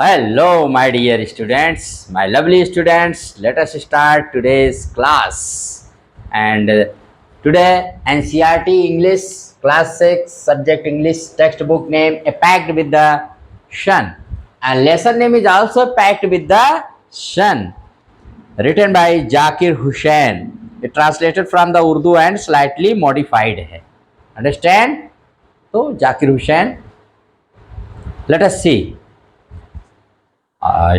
Hello, my dear students, my lovely students. Let us start today's class. And today, NCERT English Class 6 Subject English textbook name A Pact with the Sun. And lesson name is also Pact with the Sun, written by Zakir Hussain. It translated from the Urdu and slightly modified है. Understand? So, Zakir Hussain. Let us see.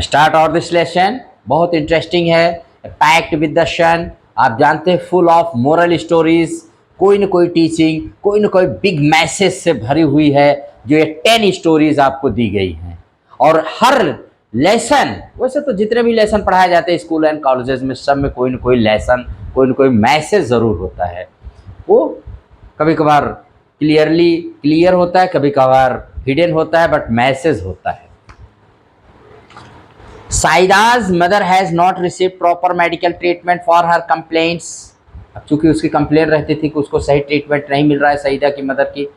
Start और this lesson बहुत interesting है. Packed with the सन, आप जानते हैं, full of moral stories, कोई न कोई टीचिंग, कोई न कोई बिग मैसेज से भरी हुई है. जो ये 10 स्टोरीज आपको दी गई हैं. और हर लेसन, वैसे तो जितने भी लेसन पढ़ाए जाते हैं स्कूल एंड कॉलेजेस में, सब में कोई न कोई लेसन, कोई न कोई मैसेज ज़रूर होता है. वो कभी कभार क्लियर होता है, कभी कभार हिडन होता है, बट मैसेज होता है. Saida's mother has not received proper medical treatment for her complaints. अब चूंकि उसकी कंप्लेन रहती थी कि उसको सही ट्रीटमेंट नहीं मिल रहा है सईदा की मदर की.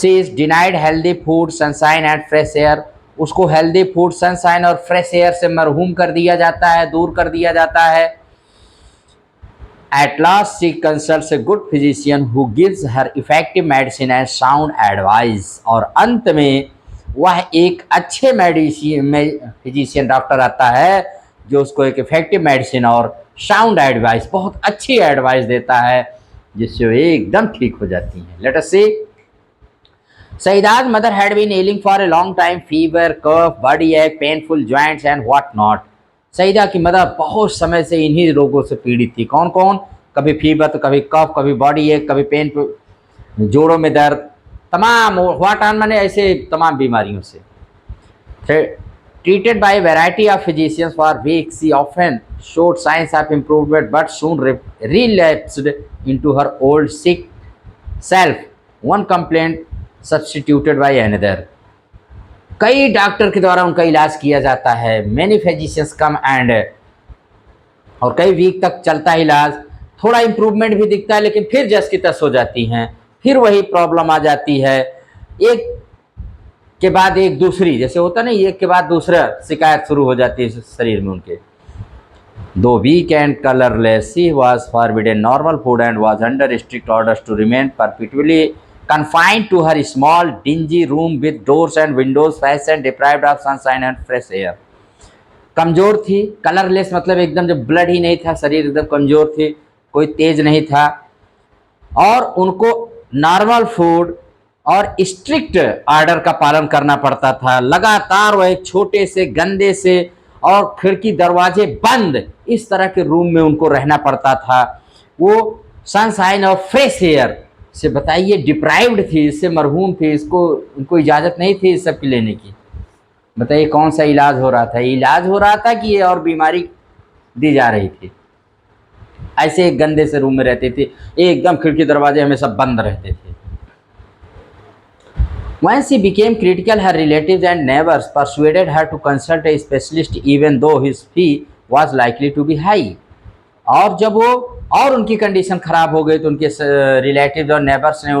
She is denied healthy food, sunshine and fresh air. उसको हेल्दी फूड, सनशाइन और फ्रेश एयर से मरहूम कर दिया जाता है, दूर कर दिया जाता है. At last she consults a good physician who gives her effective medicine and sound advice. और अंत में वह एक अच्छे फिजिशियन डॉक्टर आता है जो उसको एक इफेक्टिव मेडिसिन और साउंड एडवाइस, बहुत अच्छी एडवाइस देता है, जिससे वो एकदम ठीक हो जाती है. Let us see. सईदा's mother had been ailing for a long time, fever, cough, body ache, painful joints and what not. Saida की मदर बहुत समय से इन्हीं रोगों से पीड़ित थी. कौन कौन? कभी फीवर, तो कभी कफ, कभी बॉडी एक, कभी पेनफुल, जोड़ों में दर्द, तमाम व्हाट ऑन माने ऐसे तमाम बीमारियों से. Treated by variety of physicians for weeks, she often showed signs of improvement but soon relapsed into her old sick self. One complaint substituted by another. कई डॉक्टर के द्वारा उनका इलाज किया जाता है. मेनी फिजिशियंस कम एंड, और कई वीक तक चलता है इलाज. थोड़ा इम्प्रूवमेंट भी दिखता है, लेकिन फिर जस की तस हो जाती हैं, फिर वही प्रॉब्लम आ जाती है. एक के बाद एक दूसरी, जैसे होता नहीं, एक के बाद दूसरा शिकायत शुरू हो जाती है शरीर में उनके. दो week and colourless, she was forbidden normal food and was under strict orders to remain perpetually confined to her small dingy room with doors and windows fastened, deprived of sunshine and fresh air. कमज़ोर थी. Colourless मतलब एकदम जब blood ही नहीं था, शरीर एकदम कमज़ोर थी, कोई तेज नहीं था. और उनको नॉर्मल फूड और स्ट्रिक्ट ऑर्डर का पालन करना पड़ता था. लगातार वह एक छोटे से गंदे से और खिड़की दरवाजे बंद इस तरह के रूम में उनको रहना पड़ता था. वो सनशाइन और फ्रेश एयर से, बताइए, डिप्राइव्ड थी, इससे मरहूम थी. इसको उनको इजाज़त नहीं थी इस सब की लेने की. बताइए कौन सा इलाज हो रहा था? इलाज हो रहा था कि ये और बीमारी दी जा रही थी. ऐसे एक गंदे से रूम में रहते थे, एकदम खिड़की दरवाजे हमेशा बंद रहते थे. When she became critical, her relatives and neighbors persuaded her to consult a specialist even though his fee was likely to be high. और जब वो और उनकी कंडीशन ख़राब हो गई तो उनके रिलेटिव्स और नेबर्स ने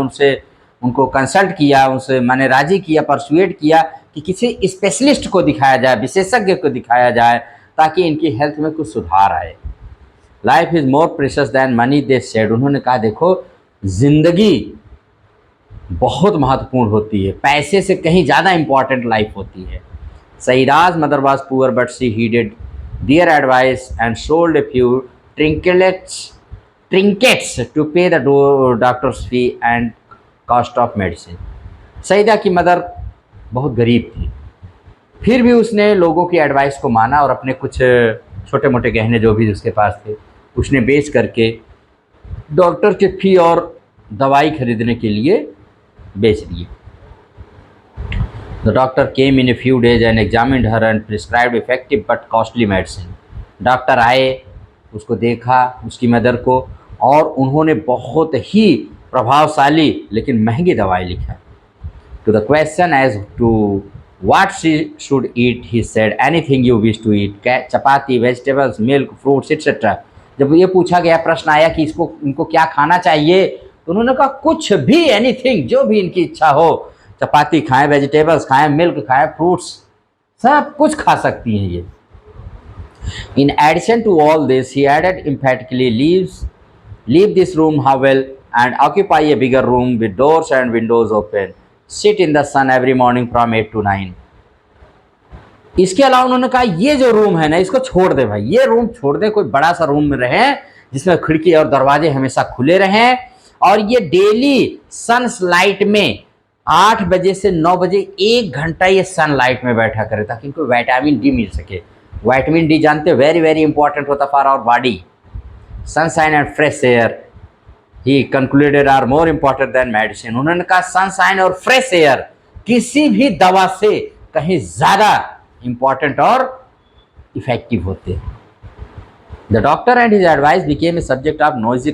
उनको कंसल्ट किया, उनसे माने राज़ी किया, परसुएड किया कि किसी स्पेशलिस्ट को दिखाया जाए, विशेषज्ञ को दिखाया जाए, ताकि इनकी हेल्थ में कुछ सुधार आए. Life is more precious than money, they said. उन्होंने कहा, देखो, ज़िंदगी बहुत महत्वपूर्ण होती है, पैसे से कहीं ज़्यादा इम्पॉर्टेंट लाइफ होती है. सईदा's mother was poor but she heeded their advice and sold a few trinkets to pay the doctor's fee and cost of medicine. Saeeda की मदर बहुत गरीब थी, फिर भी उसने लोगों की एडवाइस को माना और अपने कुछ छोटे मोटे गहने जो भी उसके पास थे उसने बेच करके डॉक्टर के फी और दवाई खरीदने के लिए बेच दिए. The doctor came in a few days and examined her and prescribed effective but costly medicine. Doctor आए, उसको देखा, उसकी मदर को, और उन्होंने बहुत ही प्रभावशाली लेकिन महंगी दवाई लिखा. To the question as to what she should eat, he said, anything you wish to eat, chapati, vegetables, milk, fruits etcetera. जब ये पूछा गया, प्रश्न आया कि इनको क्या खाना चाहिए, तो उन्होंने कहा कुछ भी, एनीथिंग, जो भी इनकी इच्छा हो. चपाती खाएं, वेजिटेबल्स खाएं, मिल्क खाएं, फ्रूट्स सब कुछ खा सकती हैं ये। In addition to all this, he added emphatically, leave this room, Howell, and occupy a bigger room with doors and windows open. Sit in the sun every morning from 8 to 9. इसके अलावा उन्होंने कहा ये जो रूम है ना इसको छोड़ दे भाई, ये रूम छोड़ दे, कोई बड़ा सा रूम में रहे जिसमें खिड़की और दरवाजे हमेशा खुले रहें, और ये डेली सनलाइट में 8 बजे से 9 बजे 1 घंटा ये सनलाइट में बैठा करे ताकि इनको विटामिन डी मिल सके। विटामिन डी जानते, वेरी वेरी इंपॉर्टेंट होता for our body. Sunshine and fresh air he concluded are more important than medicine. उन्होंने कहा सनशाइन और फ्रेश एयर किसी भी दवा से कहीं ज्यादा इंपॉर्टेंट और इफेक्टिव होते हैं। The doctor and his advice became a subject of noisy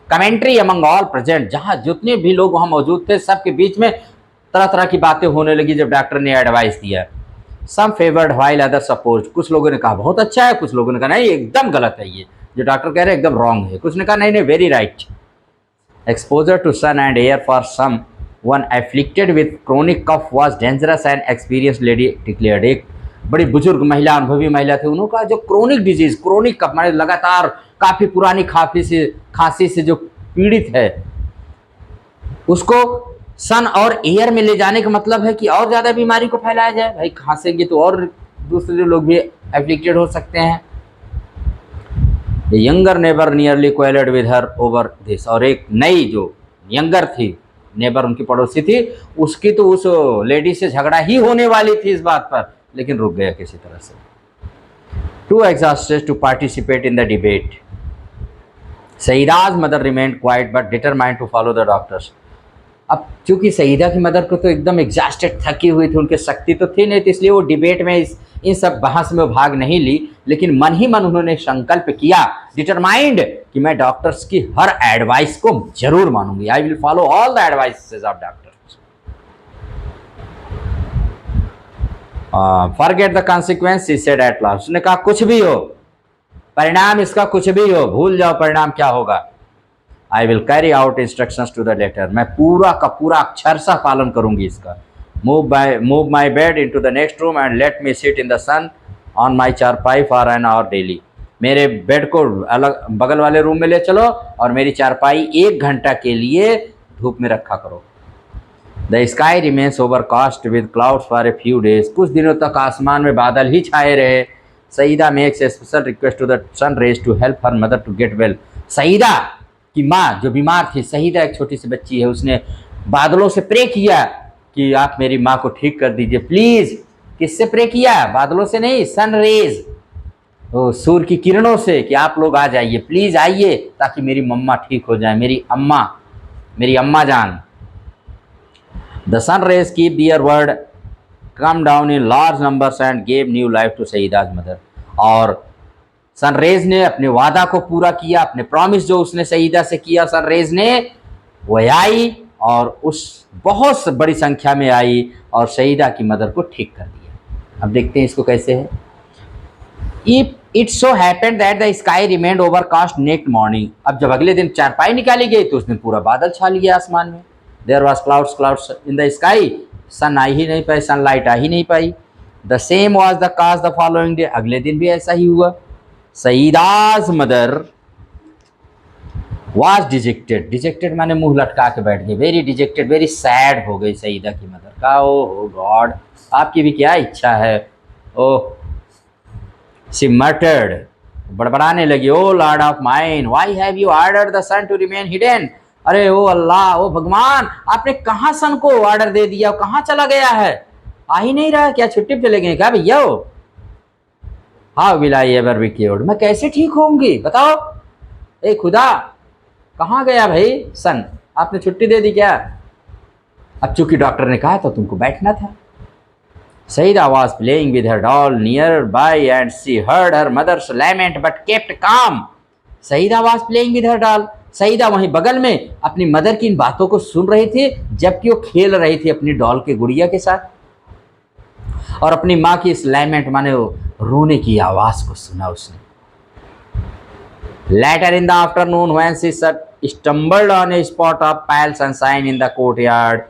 commentary among all present. जहां जितने भी लोग वहां मौजूद थे सबके बीच में तरह तरह की बातें होने लगी जब डॉक्टर ने एडवाइस दिया। सम फेवर्ड व्हाइल अदर्स अपोज्ड। कुछ लोगों ने कहा बहुत अच्छा है, कुछ लोगों ने कहा नहीं एकदम गलत है, ये जो डॉक्टर कह रहे हैं एकदम रॉन्ग है। कुछ ने कहा नहीं नहीं very right. Exposure to sun and air for someone afflicted with chronic cough was dangerous and experience lady declared. एक बड़ी बुजुर्ग महिला, अनुभवी महिला थी, उन्होंने कहा जो क्रोनिक डिजीज, क्रोनिक कफ माने लगातार काफी पुरानी खांसी से जो पीड़ित है उसको सन और एयर में ले जाने का मतलब है कि और ज्यादा बीमारी को फैलाया जाए। भाई खांसेंगे तो और दूसरे लोग भी एफ्लिक्टेड हो सकते हैं। Younger neighbour nearly quarrelled with her over this. और एक नई जो यंगर थी नेबर, उनकी पड़ोसी थी, उसकी तो उस लेडी से झगड़ा ही होने वाली थी इस बात पर, लेकिन रुक गया किसी तरह से। Too exhausted to participate in the debate, सईदा's mother remained quiet but determined to follow the doctors. अब चूंकि सईदा की मदर को तो एकदम एग्जॉस्टेड, थकी हुई थी, उनकी शक्ति तो थी नहीं, तो इसलिए वो डिबेट में इन सब बहस में भाग नहीं ली, लेकिन मन ही मन उन्होंने संकल्प किया, डिटरमाइंड, कि मैं डॉक्टर्स की हर एडवाइस को जरूर मानूंगी। I will follow all the advices of doctors. Forget the consequence, he said at last. उसने कहा कुछ भी हो, परिणाम इसका कुछ भी हो, भूल जाओ परिणाम क्या होगा। I will carry out instructions to the letter. मैं पूरा का पूरा अक्षरशः पालन करूंगी इसका। Move my bed into the next room and let me sit in the sun on my charpai for an hour daily. मेरे बेड को अलग बगल वाले रूम में ले चलो और मेरी चारपाई 1 घंटा के लिए धूप में रखा करो। The sky remains overcast with clouds for a few days. कुछ दिनों तक आसमान में बादल ही छाए रहे। Saeeda makes a special request to the sun rays to help her mother to get well. Saeeda की माँ जो बीमार थी, सईदा एक छोटी सी बच्ची है, उसने बादलों से प्रे किया कि आप मेरी माँ को ठीक कर दीजिए प्लीज। किससे प्रे किया? बादलों से नहीं, सन रेज, सूर्य की किरणों से, कि आप लोग आ जाइए, प्लीज आइए ताकि मेरी मम्मा ठीक हो जाए, मेरी अम्मा जान। The sun rays keep their word, come down in large numbers and gave new life to सईदा's मदर। और सनरेज ने अपने वादा को पूरा किया, अपने प्रॉमिस जो उसने सईदा से किया सनरेज ने, वह आई और उस बहुत बड़ी संख्या में आई और सईदा की मदर को ठीक कर दिया। अब देखते हैं इसको कैसे है। It so happened that the sky remained overcast next morning. अब जब अगले दिन चारपाई निकाली गई तो उस दिन पूरा बादल छा लिया आसमान में। There was clouds in the sky. Sun आ ही नहीं पाई, सनलाइट आ ही नहीं पाई। The same was the case the following day. अगले दिन भी ऐसा ही हुआ। सईदा's मदर वॉज डिजेक्टेड माने मुंह लटका के बैठ गई, वेरी डिजेक्टेड, वेरी सैड हो गई सईदा की मदर। का ओ गॉड, आपकी भी क्या इच्छा है। ओह, शी मटर्ड, बड़बड़ाने लगी, oh lord of mine, why have you ordered the sun to remain hidden. अरे ओ अल्लाह, ओ भगवान, आपने कहाँ सन को ऑर्डर दे दिया, कहाँ चला गया है, आ ही नहीं रहा, क्या छुट्टी पे चले गए क्या भैया? How will I ever be cured, मैं कैसे ठीक होंगी बताओ। ए खुदा, कहाँ गया भाई सन, आपने छुट्टी दे दी क्या? अब चूंकि डॉक्टर ने कहा तो तुमको बैठना था। Saeeda was playing with her doll nearby and she heard her mother's lament but kept calm. Saeeda was playing with her doll. Saeeda वहीं बगल में अपनी मदर की इन बातों को सुन रही थी जबकि वो खेल रही थी अपनी डॉल के गुड़िया के साथ, और अपनी माँ की इस लैमेंट माने वो रोने की आवाज को सुना उसने। Later in the afternoon when she stumbled on a spot of pale sunshine in the courtyard,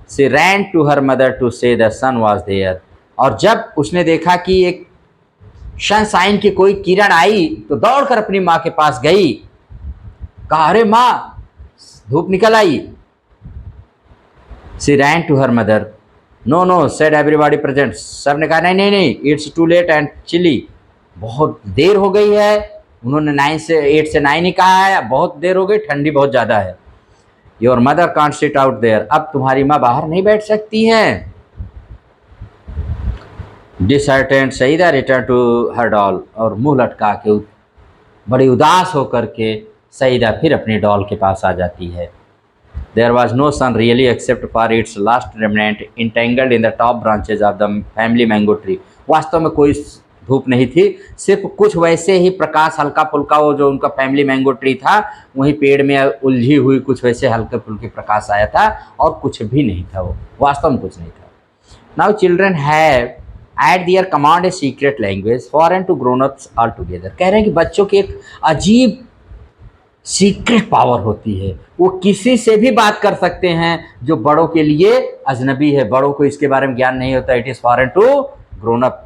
she ran to her mother to say the sun was there. और जब उसने देखा कि एक सनशाइन की कोई किरण आई तो दौड़कर अपनी माँ के पास गई, कहा, अरे माँ, धूप निकल आई। She ran to her mother. No no said everybody present. सब ने कहा, नहीं नहीं नहीं, it's too late and chilly. बहुत देर हो गई है। उन्होंने 8 से 9 ही कहा है, बहुत देर हो गई, ठंडी बहुत ज़्यादा है। Your mother can't sit out there. अब तुम्हारी माँ बाहर नहीं बैठ सकती हैं। Disheartened Saida return to her doll. और मुंह लटका के बड़ी उदास होकर के सईदा फिर अपनी डॉल के पास आ जाती है। There was no sun really except for its last remnant entangled in the top branches of the family mango tree. वास्तव में कोई धूप नहीं थी, सिर्फ कुछ वैसे ही प्रकाश हल्का फुल्का, वो जो उनका फैमिली मैंगो ट्री था वहीं पेड़ में उलझी हुई कुछ वैसे हल्के फुल्के प्रकाश आया था, और कुछ भी नहीं था, वो वास्तव में कुछ नहीं था। Now children have at their command a secret language foreign to grown-ups altogether. कह रहे हैं कि बच्चों की एक अजीब सीक्रेट पावर होती है, वो किसी से भी बात कर सकते हैं जो बड़ों के लिए अजनबी है, बड़ों को इसके बारे में ज्ञान नहीं होता। It is foreign to grown up,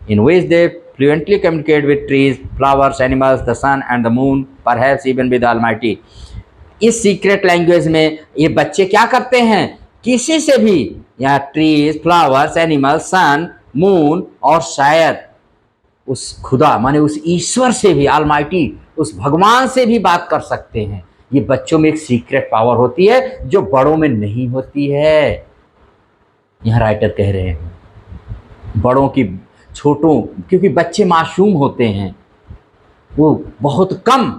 in which they fluently communicate with trees, flowers, animals, the sun and the moon, perhaps even with almighty. इस सीक्रेट लैंग्वेज में ये बच्चे क्या करते हैं, किसी से भी, यहाँ ट्रीज, फ्लावर्स, एनिमल्स, सन, मून, और शायद उस खुदा माने उस ईश्वर से भी, ऑलमाइटी, उस भगवान से भी बात कर सकते हैं। ये बच्चों में एक सीक्रेट पावर होती है जो बड़ों में नहीं होती है। यहाँ राइटर कह रहे हैं बड़ों की, छोटों, क्योंकि बच्चे मासूम होते हैं, वो बहुत कम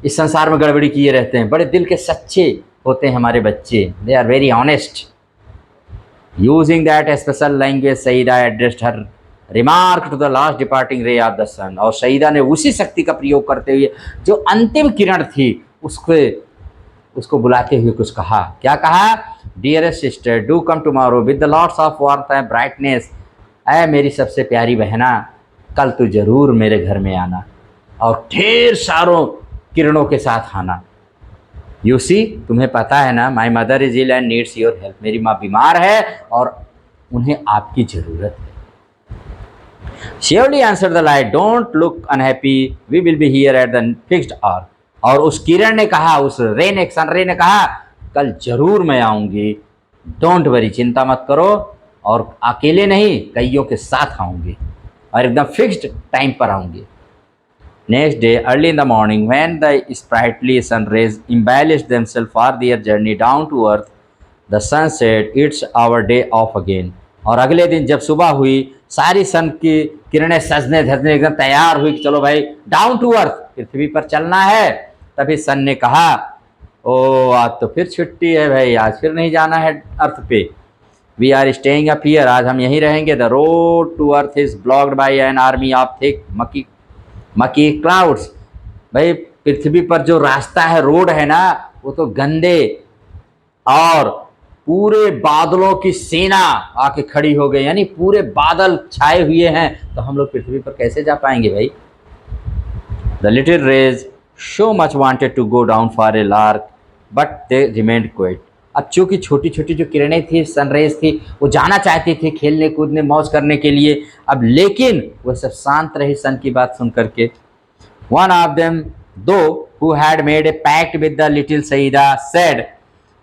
इस संसार में गड़बड़ी किए रहते हैं, बड़े दिल के सच्चे होते हैं हमारे बच्चे। They are very honest. Using that special language Saida addressed her remark to the last departing ray of the sun. और सईदा ने उसी शक्ति का प्रयोग करते हुए जो अंतिम किरण थी उसको बुलाते हुए कुछ कहा। क्या कहा? Dearest sister, do come tomorrow with the lots of warmth and brightness. ऐ मेरी सबसे प्यारी बहना, कल तू जरूर मेरे घर में आना और ढेर सारों किरणों के साथ आना। यू सी, तुम्हें पता है ना, my mother is ill and needs your help. मेरी माँ बीमार है और उन्हें आपकी ज़रूरत है। Surely answered the light, don't look unhappy, we will be here at the fixed hour. और उस किरण ने कहा, उस रे ने, सन रे ने कहा, कल जरूर मैं आऊंगी, डोंट वरी, चिंता मत करो, और अकेले नहीं, कईयों के साथ आऊंगी और एकदम फिक्स्ड टाइम पर आऊंगी। Next day, early in the morning, when the sprightly sun rays embellished themselves for their journey down to earth, the sun said, it's our day off again. और अगले दिन जब सुबह हुई, सारी सन की किरणें सजने धजने एकदम तैयार हुई कि चलो भाई डाउन टू अर्थ, पृथ्वी पर चलना है। तभी सन ने कहा, ओ आज तो फिर छुट्टी है भाई, आज फिर नहीं जाना है अर्थ पे। We are staying up here, आज हम यहीं रहेंगे। The road to earth is blocked by an army of thick murky clouds. भाई पृथ्वी पर जो रास्ता है, रोड है ना, वो तो गंदे और पूरे बादलों की सेना आके खड़ी हो गई, यानी पूरे बादल छाए हुए हैं, तो हम लोग पृथ्वी पर कैसे जा पाएंगे भाई। The little rays so much wanted to go down for a lark but they remained quiet. अब चूंकि छोटी छोटी जो किरणें थी, सनरेज थी, वो जाना चाहती थी खेलने कूदने मौज करने के लिए, अब लेकिन वो सब शांत रही सन की बात सुन करके। One of them though who had made a pact with the little Saeeda said,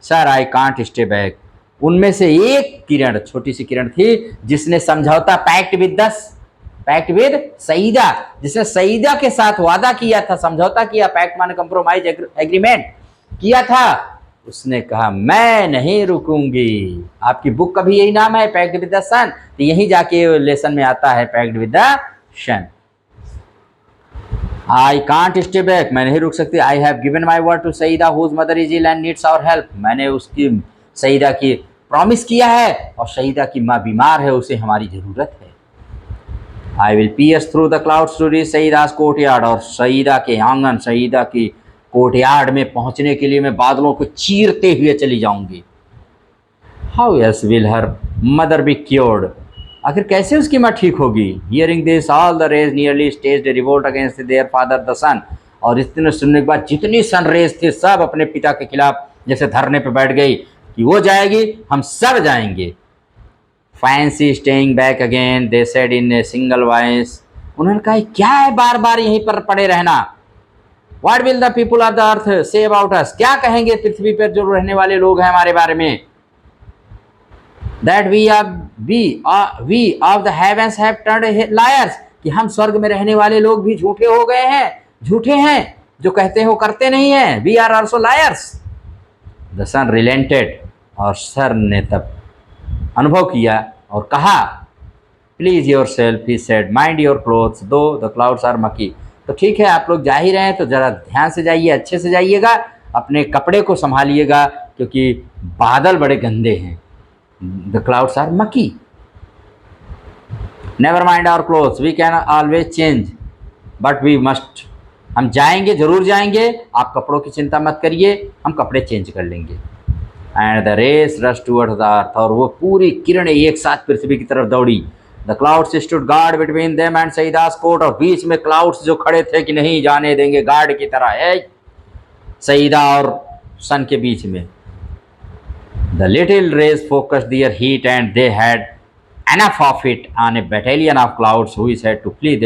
sir I can't stay back. उनमें से एक किरण, छोटी सी किरण थी, जिसने समझौता पैक्ट विद सईदा, जिसने सईदा के साथ वादा किया था, समझौता किया, पैक्ट माने कंप्रोमाइज एग्रीमेंट किया था, उसने कहा मैं नहीं रुकूंगी। आपकी बुक का भी यही नाम है, पैक्ट विद द सन, तो यहीं जाके लेसन में आता है pact with the sun. I can't stay back, मैं नहीं रुक सकती। I have given my word to Saeeda whose mother is ill and needs our help. मैंने उसकी सईदा की प्रॉमिस किया है और सईदा की माँ बीमार है, उसे हमारी ज़रूरत है। I will pierce through the clouds to reach Saida's courtyard. और सईदा के आंगन, सईदा की कोर्टयार्ड में पहुंचने के लिए मैं बादलों को चीरते हुए चली जाऊंगी। How yes will her mother be cured. आखिर कैसे उसकी माँ ठीक होगी। Hearing this all the rage nearly staged a revolt against their father the sun. और इतने सुनने के बाद जितनी सन रेज थे, सब अपने पिता के खिलाफ जैसे धरने पर बैठ गई कि वो जाएगी, हम सब जाएंगे। Fancy staying back again, they said in a single voice. उन्होंने कहा क्या है बार बार यहीं पर पड़े रहना। What will the people of the earth say about us? क्या कहेंगे पृथ्वी पर जो रहने वाले लोग हैं हमारे बारे में। That we of the heavens have turned liars, कि हम स्वर्ग में रहने वाले लोग भी झूठे हो गए हैं, झूठे हैं, जो कहते हैं वो करते नहीं हैं। We are also liars. The sun relented, और सर ने तब अनुभव किया और कहा, Please yourself, he said, mind your clothes, though the clouds are mucky. तो ठीक है, आप लोग जा ही रहे हैं तो जरा ध्यान से जाइए, अच्छे से जाइएगा, अपने कपड़े को संभालिएगा, क्योंकि बादल बड़े गंदे हैं। The clouds are mucky. Never mind our clothes, we can always change, but we must. हम जाएंगे, जरूर जाएंगे, आप कपड़ों की चिंता मत करिए, हम कपड़े चेंज कर लेंगे। And the race rushed towards the earth, और वो पूरी किरणें एक साथ पृथ्वी की तरफ दौड़ी। The clouds stood guard between them and सईदा's coat, और बीच में क्लाउड्स जो खड़े थे कि नहीं जाने देंगे, गार्ड की तरह है सईदा और सन के बीच में। The little rays focused their heat and they had enough of it on a battalion of clouds who is had to flee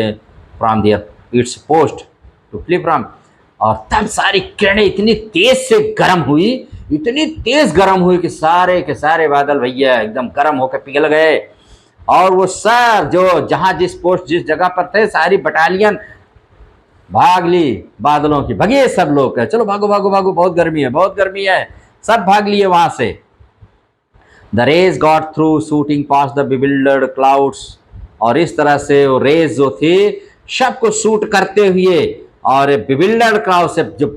from their its post to flee from। और तब सारी किरणें इतनी तेज से गर्म हुई, इतनी तेज गर्म हुई कि सारे के सारे बादल भैया एकदम गर्म होकर पिघल गए। और वो सब जो जहां जिस पोस्ट जिस जगह पर थे, सारी बटालियन भाग ली बादलों की, भगे सब लोग, चलो भागो भागो भागो, बहुत गर्मी है, बहुत गर्मी है, सब भाग लिए वहां से। The rays got through shooting past the bewildered clouds, और इस तरह से वो रेज जो थी सबको शूट करते हुए, और bewildered क्लाउड से जो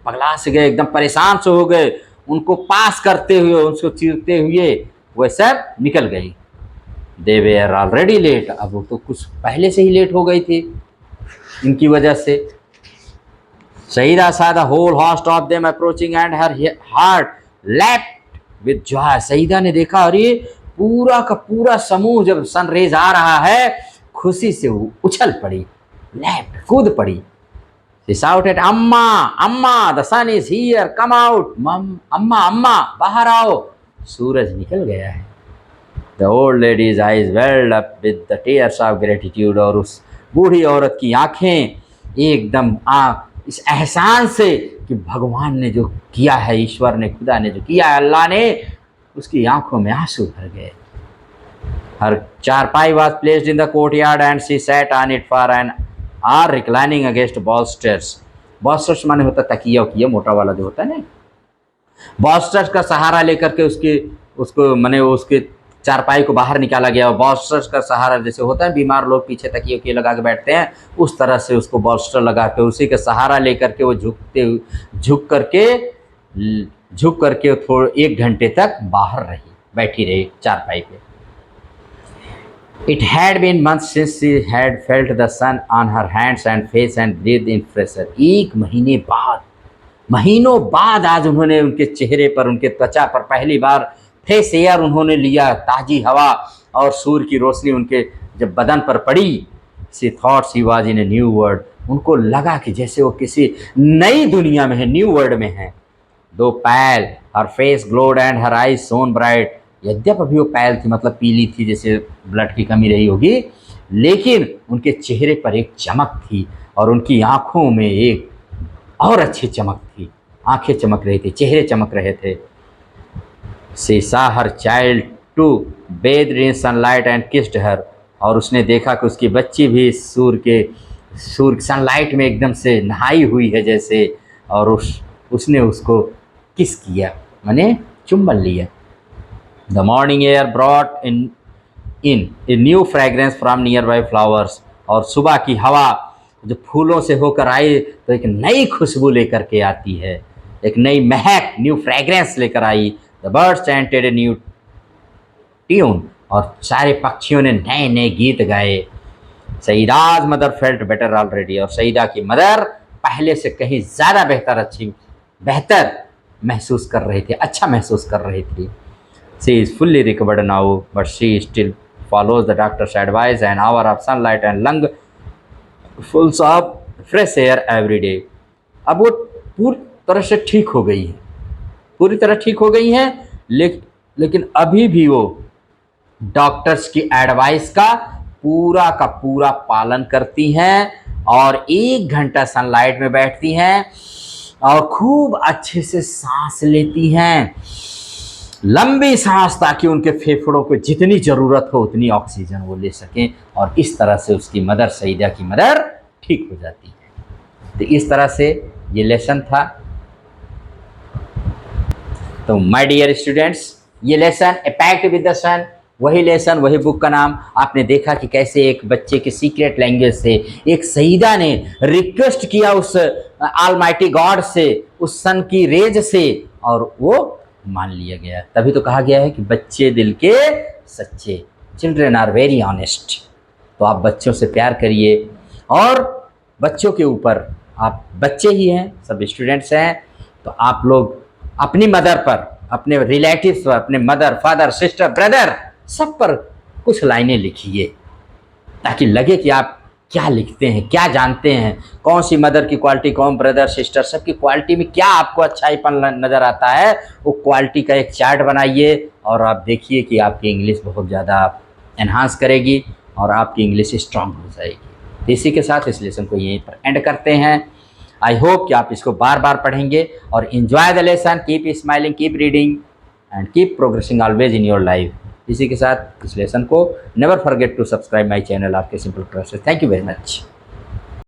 पगला से गए, एकदम परेशान से हो गए, उनको पास करते हुए, उनको चीरते हुए वह सब निकल गई। दे वेर ऑलरेडी लेट, अब वो तो कुछ पहले से ही लेट हो गई थी इनकी वजह से। Saeeda saw the whole host of them approaching and her heart leapt with joy। Saeeda ने देखा, अरे पूरा का पूरा समूह जब सनरेज आ रहा है, खुशी से वो उछल पड़ी, लेफ्ट कूद पड़ी। She shouted, अम्मा अम्मा, the sun is here, come out। अम्मा अम्मा बाहर आओ, सूरज निकल गया है। The old lady's eyes welled up with the tears of gratitude, और उस बूढ़ी औरत की आंखें एकदम इस एहसान से कि भगवान ने जो किया है, ईश्वर ने, खुदा ने जो किया है, अल्लाह ने, उसकी आंखों में आंसू भर गए। Her चारपाई was placed in the courtyard and she sat on it for an hour reclining against bolsters। bolsters माने होता तकिया उकिया मोटा वाला जो होता है ना, bolsters का सहारा लेकर के उसको माने उसके चारपाई को बाहर निकाला गया। और bolsters का सहारा जैसे होता है, बीमार लोग पीछे तकिए उकिए लगा के बैठते हैं, उस तरह से उसको bolster लगा के उसी का सहारा लेकर के वो झुक करके थोड़ा 1 घंटे तक बाहर रही, बैठी रही चारपाई पे। It had been months since she had felt the sun on her hands and face and breathed in fresh air। 1 महीने बाद, महीनों बाद आज उन्होंने उनके चेहरे पर, उनके त्वचा पर पहली बार फ्रेश एयर उन्होंने लिया, ताजी हवा और सूर्य की रोशनी उनके जब बदन पर पड़ी। She thought she was in a new world। उनको लगा कि जैसे वो किसी नई दुनिया में है, न्यू वर्ल्ड में है। Though pale, her face glowed and her eyes shone bright। यद्यप अभी वो पैल थी, मतलब पीली थी, जैसे ब्लड की कमी रही होगी, लेकिन उनके चेहरे पर एक चमक थी और उनकी आंखों में एक और अच्छी चमक थी, आंखें चमक रही थी, चेहरे चमक रहे थे। She saw her child too bathed in sunlight and kissed her। और उसने देखा कि उसकी बच्ची भी सूर्य सनलाइट में एकदम से नहाई हुई है जैसे, और उसने उसको किस किया, माने चुम्बन लिया। The morning air brought in a new fragrance from nearby flowers। और सुबह की हवा जो फूलों से होकर आई तो एक नई खुशबू लेकर के आती है, एक नई महक, न्यू फ्रेग्रेंस लेकर आई। The birds chanted a new tune। और सारे पक्षियों ने नए नए गीत गाए। सईदा's mother felt better already। और सईदा की मदर पहले से कहीं ज़्यादा बेहतर महसूस कर रही थी, अच्छा महसूस कर रही थी। She is fully recovered now, but she still follows the doctor's advice, an hour of sunlight and lungfuls of fresh air every day। अब वो पूरी तरह से ठीक हो गई है, पूरी तरह ठीक हो गई हैं, लेकिन अभी भी वो डॉक्टर्स की एडवाइस का पूरा पालन करती हैं और 1 घंटा सनलाइट में बैठती हैं और खूब अच्छे से सांस लेती हैं, लंबी सांस, ताकि उनके फेफड़ों को जितनी ज़रूरत हो उतनी ऑक्सीजन वो ले सकें, और इस तरह से उसकी मदर, सईदा की मदर, ठीक हो जाती है। तो इस तरह से ये लेसन था। तो माय डियर स्टूडेंट्स, ये lesson a pact with the sun, वही लेसन, वही बुक का नाम। आपने देखा कि कैसे एक बच्चे के सीक्रेट लैंग्वेज से एक सईदा ने रिक्वेस्ट किया उस ऑलमाइटी गॉड से, उस सन की रेज से, और वो मान लिया गया। तभी तो कहा गया है कि बच्चे दिल के सच्चे, चिल्ड्रेन आर वेरी ऑनेस्ट। तो आप बच्चों से प्यार करिए, और बच्चों के ऊपर, आप बच्चे ही हैं, सब स्टूडेंट्स हैं, तो आप लोग अपनी मदर पर, अपने रिलेटिव्स पर, अपने मदर, फादर, सिस्टर, ब्रदर, सब पर कुछ लाइनें लिखिए, ताकि लगे कि आप क्या लिखते हैं, क्या जानते हैं, कौन सी मदर की क्वालिटी, कौन ब्रदर सिस्टर, सबकी क्वालिटी में क्या आपको अच्छाईपन नज़र आता है, वो क्वालिटी का एक चार्ट बनाइए, और आप देखिए कि आपकी इंग्लिश बहुत ज़्यादा एनहांस करेगी और आपकी इंग्लिश स्ट्रांग हो जाएगी। इसी के साथ इस लेसन को यहीं पर एंड करते हैं। आई होप कि आप इसको बार बार पढ़ेंगे और enjoy the lesson, keep smiling, keep reading and keep progressing always in your life. इसी के साथ इस लेसन को never forget to subscribe my channel आपके simple classes. Thank you very much.